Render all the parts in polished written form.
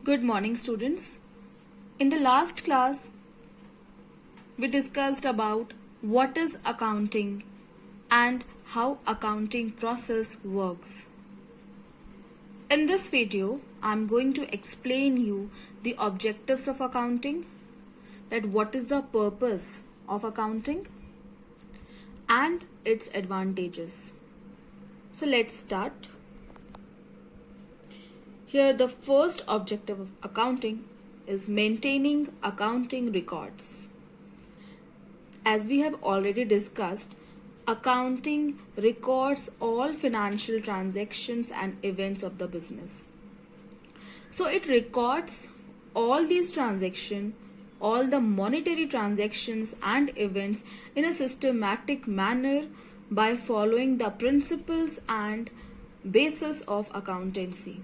Good morning, students. In the last class, we discussed about what is accounting and how accounting process works. In this video, I'm going to explain you the objectives of accounting, that what is the purpose of accounting and its advantages. So let's start. Here, the first objective of accounting is maintaining accounting records. As we have already discussed, accounting records all financial transactions and events of the business. So it records all these transactions, all the monetary transactions and events in a systematic manner by following the principles and basis of accountancy.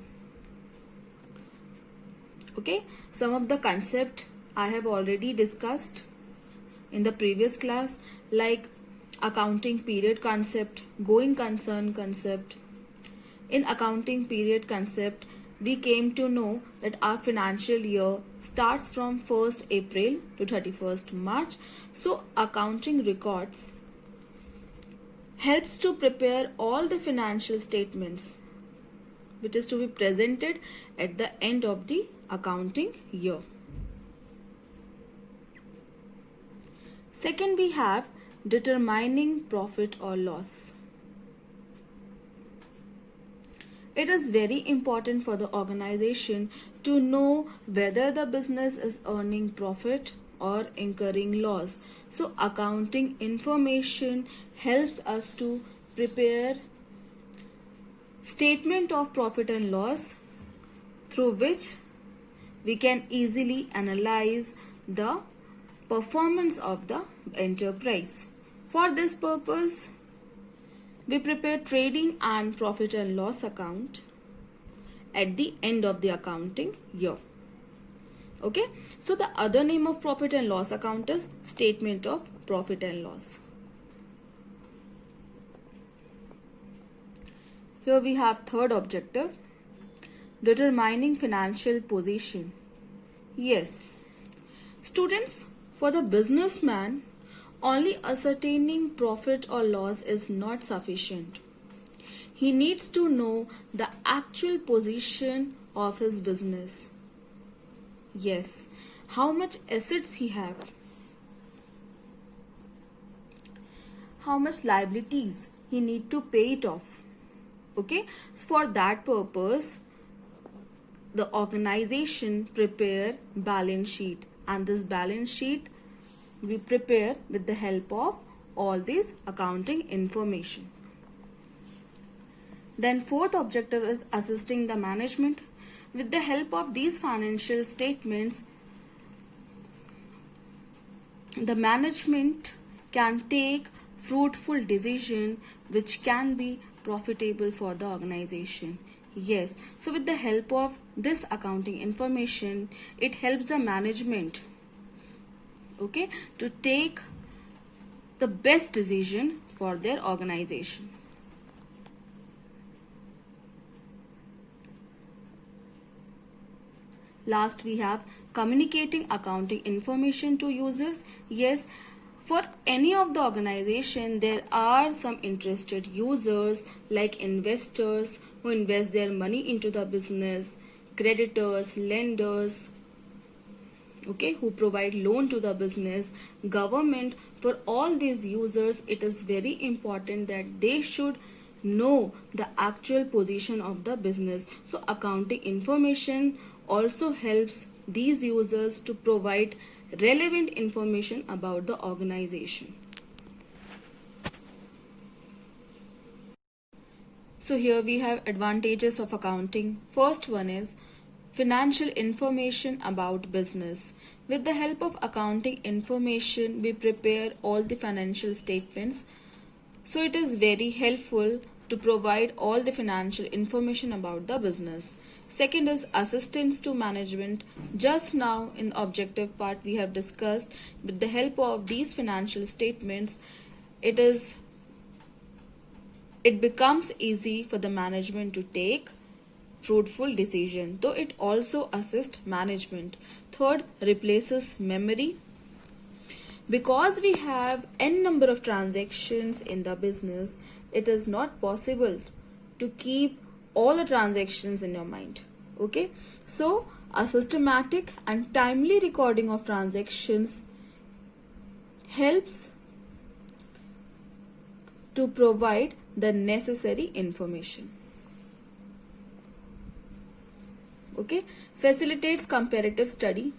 Okay, some of the concept I have already discussed in the previous class, like accounting period concept, going concern concept. In accounting period concept, we came to know that our financial year starts from 1st April to 31st March. So accounting records helps to prepare all the financial statements which is to be presented at the end of the accounting year. Second, we have determining profit or loss. It is very important for the organization to know whether the business is earning profit or incurring loss. So accounting information helps us to prepare statement of profit and loss, through which we can easily analyze the performance of the enterprise. For this purpose, we prepare trading and profit and loss account at the end of the accounting year. Okay, so the other name of profit and loss account is statement of profit and loss. Here we have third objective, determining financial position. Yes, students, for the businessman, only ascertaining profit or loss is not sufficient. He needs to know the actual position of his business. Yes, how much assets he have, how much liabilities he need to pay it off. Okay, so for that purpose, the organization prepare balance sheet, and this balance sheet we prepare with the help of all these accounting information. Then fourth objective is assisting the management. With the help of these financial statements, the management can take fruitful decision which can be profitable for the organization. Yes, so with the help of this accounting information, it helps the management, okay, to take the best decision for their organization. Last, we have communicating accounting information to users. Yes, for any of the organization, there are some interested users like investors who invest their money into the business, creditors, lenders, okay, who provide loan to the business, government. For all these users, it is very important that they should know the actual position of the business. So accounting information also helps these users to provide relevant information about the organization. So here we have advantages of accounting. First one is financial information about business. With the help of accounting information, we prepare all the financial statements. So it is very helpful to provide all the financial information about the business. Second is assistance to management. Just now in the objective part we have discussed, with the help of these financial statements, it becomes easy for the management to take fruitful decision. So it also assists management. Third, replaces memory. Because we have n number of transactions in the business, it is not possible to keep all the transactions in your mind. Okay, so a systematic and timely recording of transactions helps to provide the necessary information. Okay, facilitates comparative study.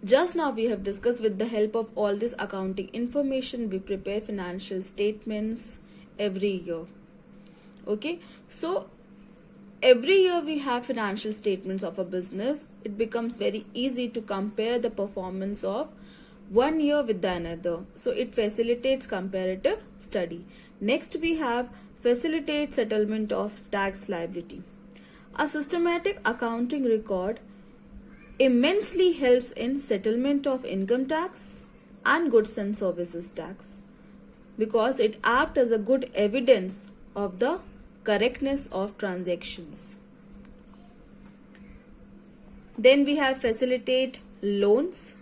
Just now we have discussed, with the help of all this accounting information, we prepare financial statements every year. Okay, so every year we have financial statements of a business. It becomes very easy to compare the performance of one year with the another. So it facilitates comparative study. Next we have facilitate settlement of tax liability. A systematic accounting record immensely helps in settlement of income tax and goods and services tax, because it acts as a good evidence of the correctness of transactions. Then we have facilitate loans.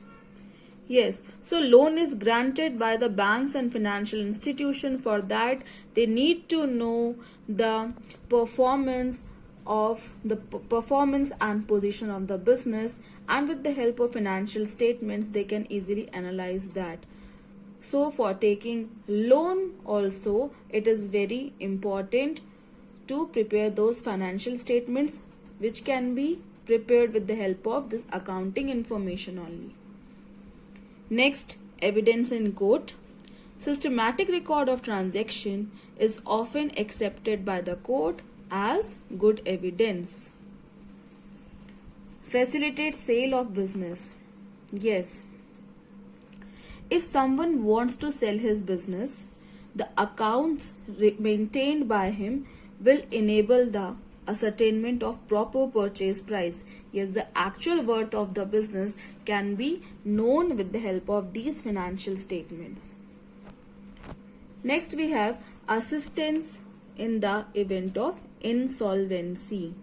Yes, so loan is granted by the banks and financial institution. For that, they need to know the performance and position of the business, and with the help of financial statements they can easily analyze that. So for taking loan also, it is very important to prepare those financial statements, which can be prepared with the help of this accounting information only. Next, evidence in court. Systematic record of transaction is often accepted by the court as good evidence. Facilitate sale of business. Yes, if someone wants to sell his business, the accounts maintained by him will enable the ascertainment of proper purchase price. Yes, the actual worth of the business can be known with the help of these financial statements. Next we have assistance in the event of insolvency.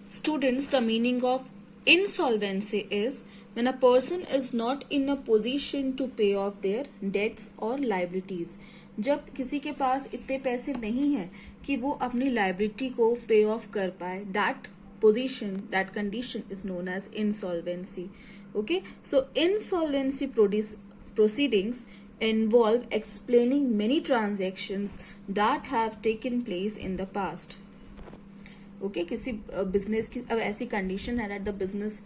Students, the meaning of insolvency is when a person is not in a position to pay off their debts or liabilities. जब किसी के पास इतने पैसे नहीं हैं कि वो अपनी liability को pay off कर पाए, that condition is known as insolvency. Okay, so insolvency proceedings involve explaining many transactions that have taken place in the past. Okay, किसी business की अब ऐसी condition है that the business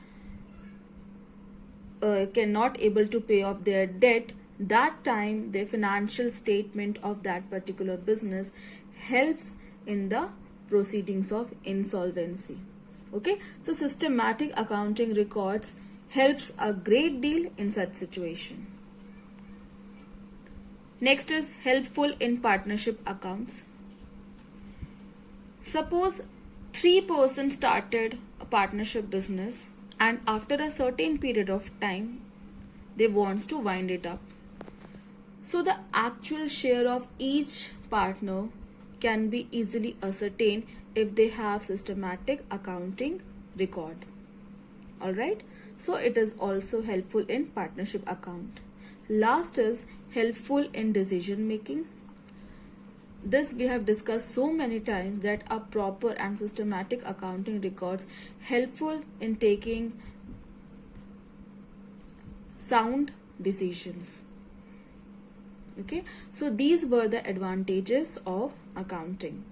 cannot able to pay off their debt, that time the financial statement of that particular business helps in the proceedings of insolvency. Okay, so systematic accounting records helps a great deal in such situation. Next is helpful in partnership accounts. Suppose 3 persons started a partnership business, and after a certain period of time they wants to wind it up. So the actual share of each partner can be easily ascertained if they have systematic accounting record. Alright, so it is also helpful in partnership account. Last is helpful in decision making. This we have discussed so many times, that a proper and systematic accounting records helpful in taking sound decisions. Okay, so these were the advantages of accounting.